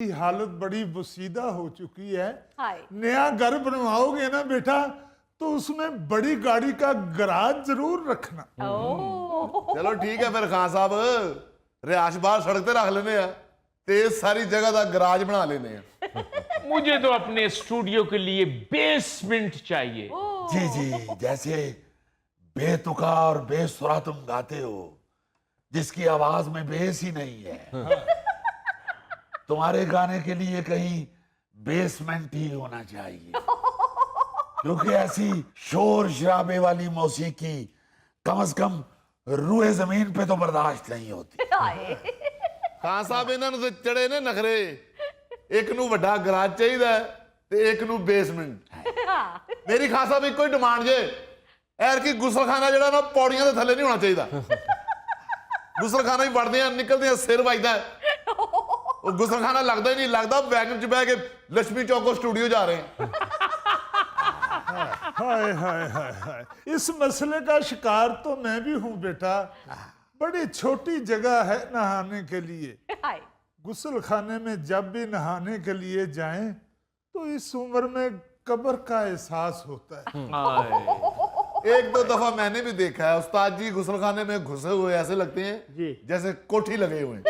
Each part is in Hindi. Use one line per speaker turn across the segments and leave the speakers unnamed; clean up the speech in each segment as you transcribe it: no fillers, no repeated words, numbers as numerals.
की हालत बड़ी बुसीदा हो चुकी है।
हाय।
नया घर बनवाओगे ना बेटा तो उसमें बड़ी गाड़ी का गराज जरूर रखना।
ओह।
चलो ठीक है फिर खान साहब, रिहाश बाहर सड़क पे रख लेने हैं ते सारी जगह का गराज बना लेने हैं।
मुझे तो अपने स्टूडियो के लिए बेसमेंट चाहिए।
जी जी, जैसे बेतुका और बेसुरा तुम गाते हो, जिसकी आवाज में बेस ही नहीं है। तुम्हारे गाने के लिए कहीं बेसमेंट ही होना चाहिए, क्योंकि ऐसी शोर शराबे वाली मौसीकी कम से कम रूए जमीन पे तो बर्दाश्त नहीं होती।
खान साहब इन्होंने तो चढ़े ने नखरे, एक नू वड्डा गराज चाहिए ते एक नू बेसमेंट। मेरी खान साहब एक ही डिमांड जे, एर की गुसलखाना जड़ा ना पौड़ियां दे थल्ले नहीं होना चाहिए। गुसलखाना ही बढ़ते हैं निकलते हैं सिर बजदा है, वो गुसलखाना लगता ही नहीं, लगता वैगन च बह के लक्ष्मी चौको स्टूडियो जा रहे हैं।
हाय हाय हाय हाय, इस मसले का शिकार तो मैं भी हूं बेटा। बड़ी छोटी जगह है नहाने के लिए।
हाय।
गुस्ल खाने में जब भी नहाने के लिए जाएं तो इस उम्र में कब्र का एहसास होता है।
एक दो दफा मैंने भी देखा है, उस्ताद जी गुसलखाने में घुसे हुए ऐसे लगते हैं जैसे कोठी लगे हुए हैं।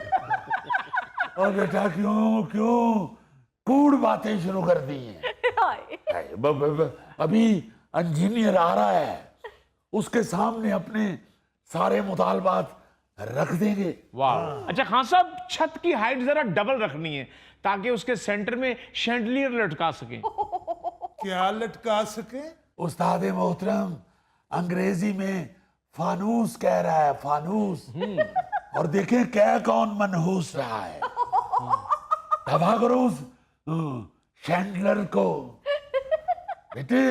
और बेटा क्यों क्यों कूड़ बातें शुरू कर दी हैं?
हाय।
अभी इंजीनियर आ रहा है, उसके सामने अपने सारे मुतालबात रख देंगे।
वाह। अच्छा खान साहब, छत की हाइट जरा डबल रखनी है ताकि उसके सेंटर में शैंडलियर लटका सकें।
क्या लटका सके?
उस्ताद मोहतरम अंग्रेजी में फानूस कह रहा है, फानूस। और देखें क्या कौन मनहूस रहा है। दबा करो उस शैंडलर को। बेटे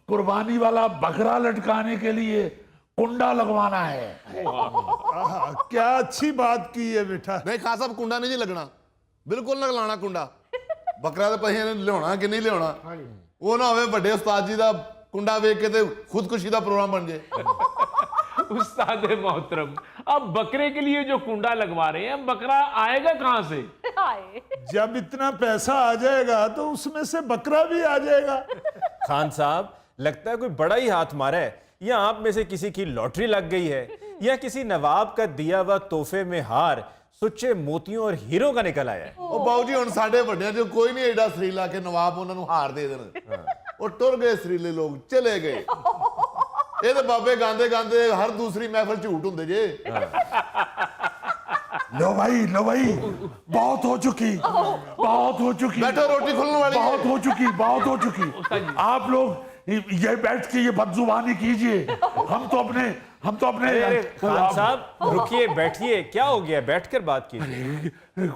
कुर्बानी वाला बकरा लटकाने के लिए कुंडा लगवाना है।
आहा, क्या अच्छी बात की है बेटा।
नहीं खान साहब कुंडा नहीं जी लगना, बिल्कुल ना लाना कुंडा। बकरा तो पहिए ने लियाना कि नहीं लियाना, वो ना होवे बड़े उस्ताद जी का कुंडा वेख के ते खुदकुशी का प्रोग्राम बन जाए।
उस्ताद मोहतरम, अब बकरे के लिए जो कुंडा लगवा रहे हैं, बकरा आएगा कहां से?
हाय।
जब इतना पैसा आ जाएगा तो उसमें से बकरा भी आ जाएगा।
खान साहब, लगता है कोई बड़ा ही हाथ मारा है, या आप में से किसी की लॉटरी लग गई है, या किसी नवाब का दिया हुआ तोहफे में हार सुच्चे मोतियों और हीरो का निकल आया है।
ਉਹ ਬਾਊ ਜੀ ਹੁਣ ਸਾਡੇ ਵੱਡਿਆਂ ਚੋਂ ਕੋਈ ਨਹੀਂ ਐਡਾ ਸਰੀਲਾ ਕਿ ਨਵਾਬ ਉਹਨਾਂ ਨੂੰ ਹਾਰ ਦੇ ਦੇਣ। ਉਹ ਟੁਰ ਗਏ ਸਰੀਲੇ ਲੋਕ, ਚਲੇ ਗਏ। ਇਹ ਤੇ ਬਾਬੇ ਗਾਉਂਦੇ ਗਾਉਂਦੇ ਹਰ ਦੂਸਰੀ ਮਹਿਫਲ ਝੂਠ ਹੁੰਦੇ ਜੇ।
लो भाई बहुत हो चुकी, बहुत हो चुकी,
बैठो रोटी खुलने वाली है।
बहुत हो चुकी, बहुत हो चुकी। आप लोग ये बैठ के ये बदजुबानी कीजिए। हम तो अपने
अरे खान साहब रुकिए, बैठिए, क्या हो गया? बैठकर बात कीजिए।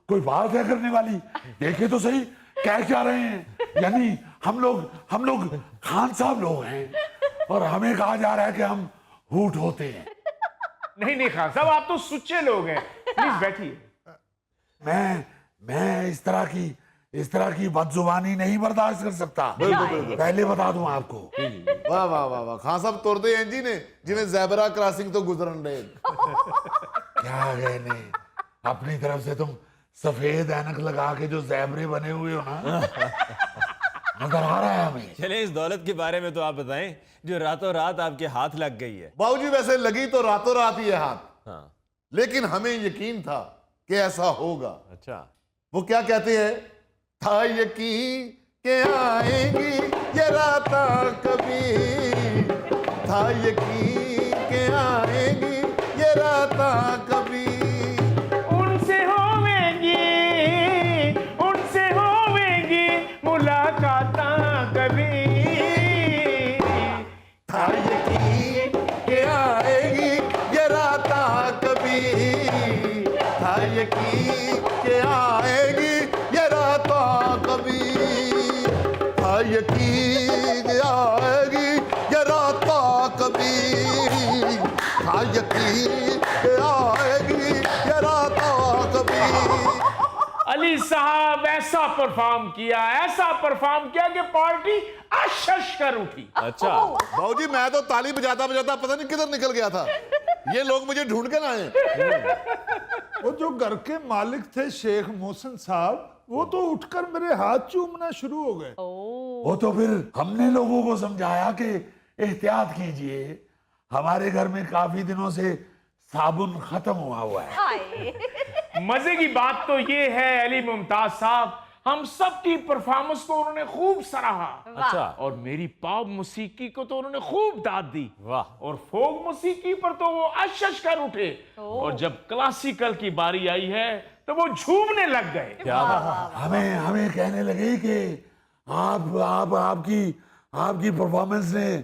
कोई बात है करने वाली? देखे तो सही क्या रहे हैं। यानी हम लोग खान साहब लोग हैं और हमें कहा जा रहा है कि हम हूट होते हैं।
नहीं खान साहब, आप तो सुच्चे लोग हैं, प्लीज बैठिए।
मैं इस तरह की बदजुबानी नहीं बर्दाश्त कर सकता। पहले बता दूं आपको।
वाह वाह वाह वाह, खान साहब तुरदे इंज ही ने जिवें ज़ेबरा क्रॉसिंग तो गुजरन रहे।
क्या गए ने अपनी तरफ से तुम सफेद ऐनक लगा के जो ज़ेबरे बने हुए हो ना, नजर आ रहा है हमें।
चले इस दौलत के बारे में तो आप बताएं जो रातों रात आपके हाथ लग गई है।
बाबू जी वैसे लगी तो रातों रात ही है हाथ,
हाँ।
लेकिन हमें यकीन था कि ऐसा होगा।
अच्छा,
वो क्या कहते हैं, था यकीन के आएंगी ये रातां कभी, था यकीन के आएंगी ये रातां कभी।
उनसे होवेगी मुलाकातां कभी।
था यकीन के आएगी ये रातां कभी, था यकीन के आएगी ये रातां कभी, था यकीन आएगी ये रातां कभी, था यकीन आएगी ये रातां कभी।
अली साहब ऐसा परफॉर्म किया कि पार्टी अशश कर उठी।
अच्छा।
बाबूजी मैं तो ताली बजाता बजाता पता नहीं किधर निकल गया था। ये लोग मुझे ढूंढ के लाए।
वो जो घर के मालिक थे शेख मोहसिन साहब, वो तो उठकर मेरे हाथ चूमना शुरू हो गए।
वो तो फिर हमने लोगों को समझाया कि एहतियात कीजिए, हमारे घर में काफी दिनों से साबुन खत्म हुआ है।
हाय।
मजे की बात तो ये है अली मुमताज साहब, हम सबकी परफॉर्मेंस को उन्होंने खूब सराहा।
अच्छा।
और मेरी पॉप मौसीकी को तो उन्होंने खूब दाद दी।
वाह।
और फोक मौसीकी पर तो वो अशश कर उठे। और जब क्लासिकल की बारी आई है तो वो झूमने लग गए।
क्या बात।
हमें कहने लगे कि आपकी परफॉर्मेंस ने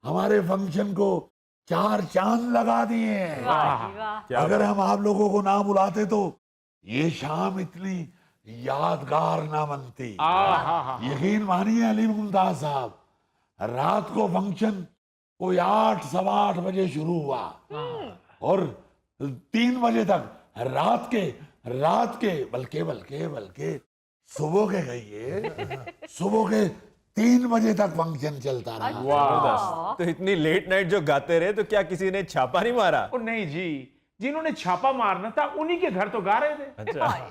हमारे फंक्शन को 4 चांद लगा दिए हैं।
वाह जी वाह।
क्या
अगर हम आप लोगों को ना बुलाते तो ये शाम इतनी यादगार ना बनती। यकीन मानिए अली मुमताज साहब, रात को फंक्शन कोई 8 सवा 8 बजे शुरू हुआ और 3 बजे तक रात के बल्कि सुबह के 3 बजे तक फंक्शन चलता रहा।
जबरदस्त। तो इतनी लेट नाइट जो गाते रहे तो क्या किसी ने छापा नहीं मारा?
और नहीं जी, जिन्होंने छापा मारना था उन्हीं के घर तो गा रहे थे।
अच्छा।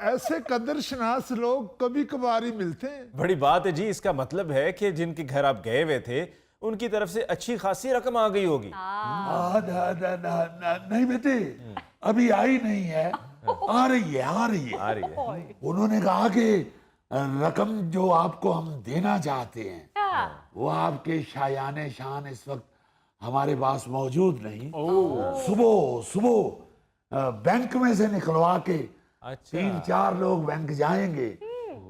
ऐसे कदरशनास लोग कभी कभार ही मिलते हैं।
बड़ी बात है जी। इसका मतलब है कि जिनके घर आप गए हुए थे उनकी तरफ से अच्छी खासी रकम आ गई होगी।
नहीं बेटे, अभी आई नहीं है, आ रही है।
आ रही है।
उन्होंने कहा कि रकम जो आपको हम देना चाहते हैं वो आपके शायाने शान इस वक्त हमारे पास मौजूद नहीं। सुबह बैंक में से निकलवा के
अच्छा।
3-4 लोग बैंक जाएंगे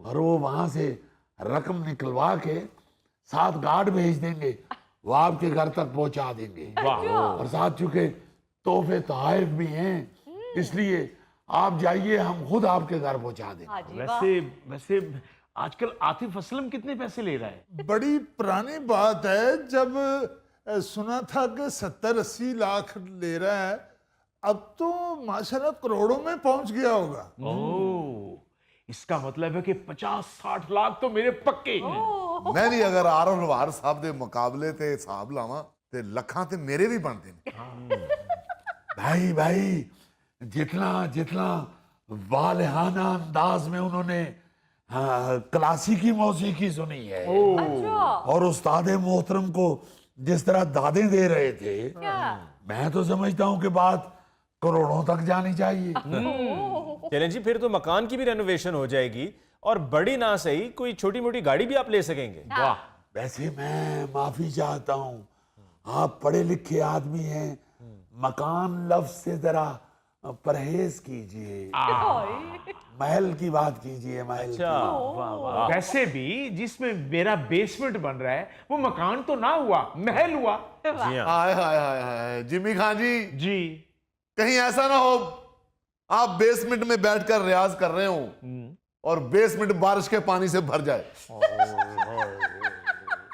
और वो वहां से रकम निकलवा के साथ गार्ड भेज देंगे, वो आपके घर तक पहुंचा देंगे। और साथ चूंकि तोहफे तोहफ भी हैं, इसलिए आप जाइए, हम खुद आपके घर पहुंचा देंगे।
वैसे आजकल आतिफ असलम कितने पैसे ले रहा है?
बड़ी पुरानी बात है, जब सुना था कि 70-80 लाख ले रहा है, अब तो माशाल्लाह करोड़ों में पहुंच गया होगा।
इसका मतलब है कि 50-60 लाख तो मेरे पक्के हैं।
मैं भी अगर आरफ लवार साहब के मुकाबले ते हिसाब लावा ते लखां ते मेरे भी बनते ने।
भाई जितना वालहाना अंदाज में उन्होंने क्लासिकी मौसीकी सुनी है और उस्ताद मोहतरम को जिस तरह दादें दे रहे थे, मैं तो समझता हूं कि बात करोड़ों तक जानी चाहिए।
चलें जी, फिर तो मकान की भी रेनोवेशन हो जाएगी और बड़ी ना सही कोई छोटी मोटी गाड़ी भी आप ले सकेंगे।
वाह।
वैसे मैं माफी चाहता हूं, आप पढ़े लिखे आदमी हैं, मकान लफ्ज से जरा परहेज कीजिए, महल की बात कीजिए। महल
अच्छा।
वैसे भी जिसमें मेरा बेसमेंट बन रहा है वो मकान तो ना हुआ, महल हुआ।
जी हाँ।
हाय हाय हाय हाय जिमी खान जी, कहीं ऐसा ना हो आप बेसमेंट में बैठकर रियाज कर रहे हो और बेसमेंट बारिश के पानी से भर जाए।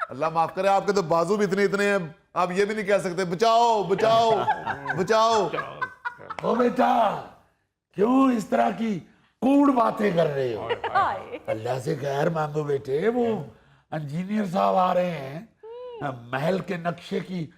अल्लाह माफ करे, आपके तो बाजू भी इतने हैं, आप ये भी नहीं कह सकते बचाओ बचाओ बचाओ।
ओ बेटा, क्यों इस तरह की कूड़ बातें कर रहे हो? अल्लाह से खैर मांगो बेटे। वो इंजीनियर साहब आ रहे हैं, महल के नक्शे की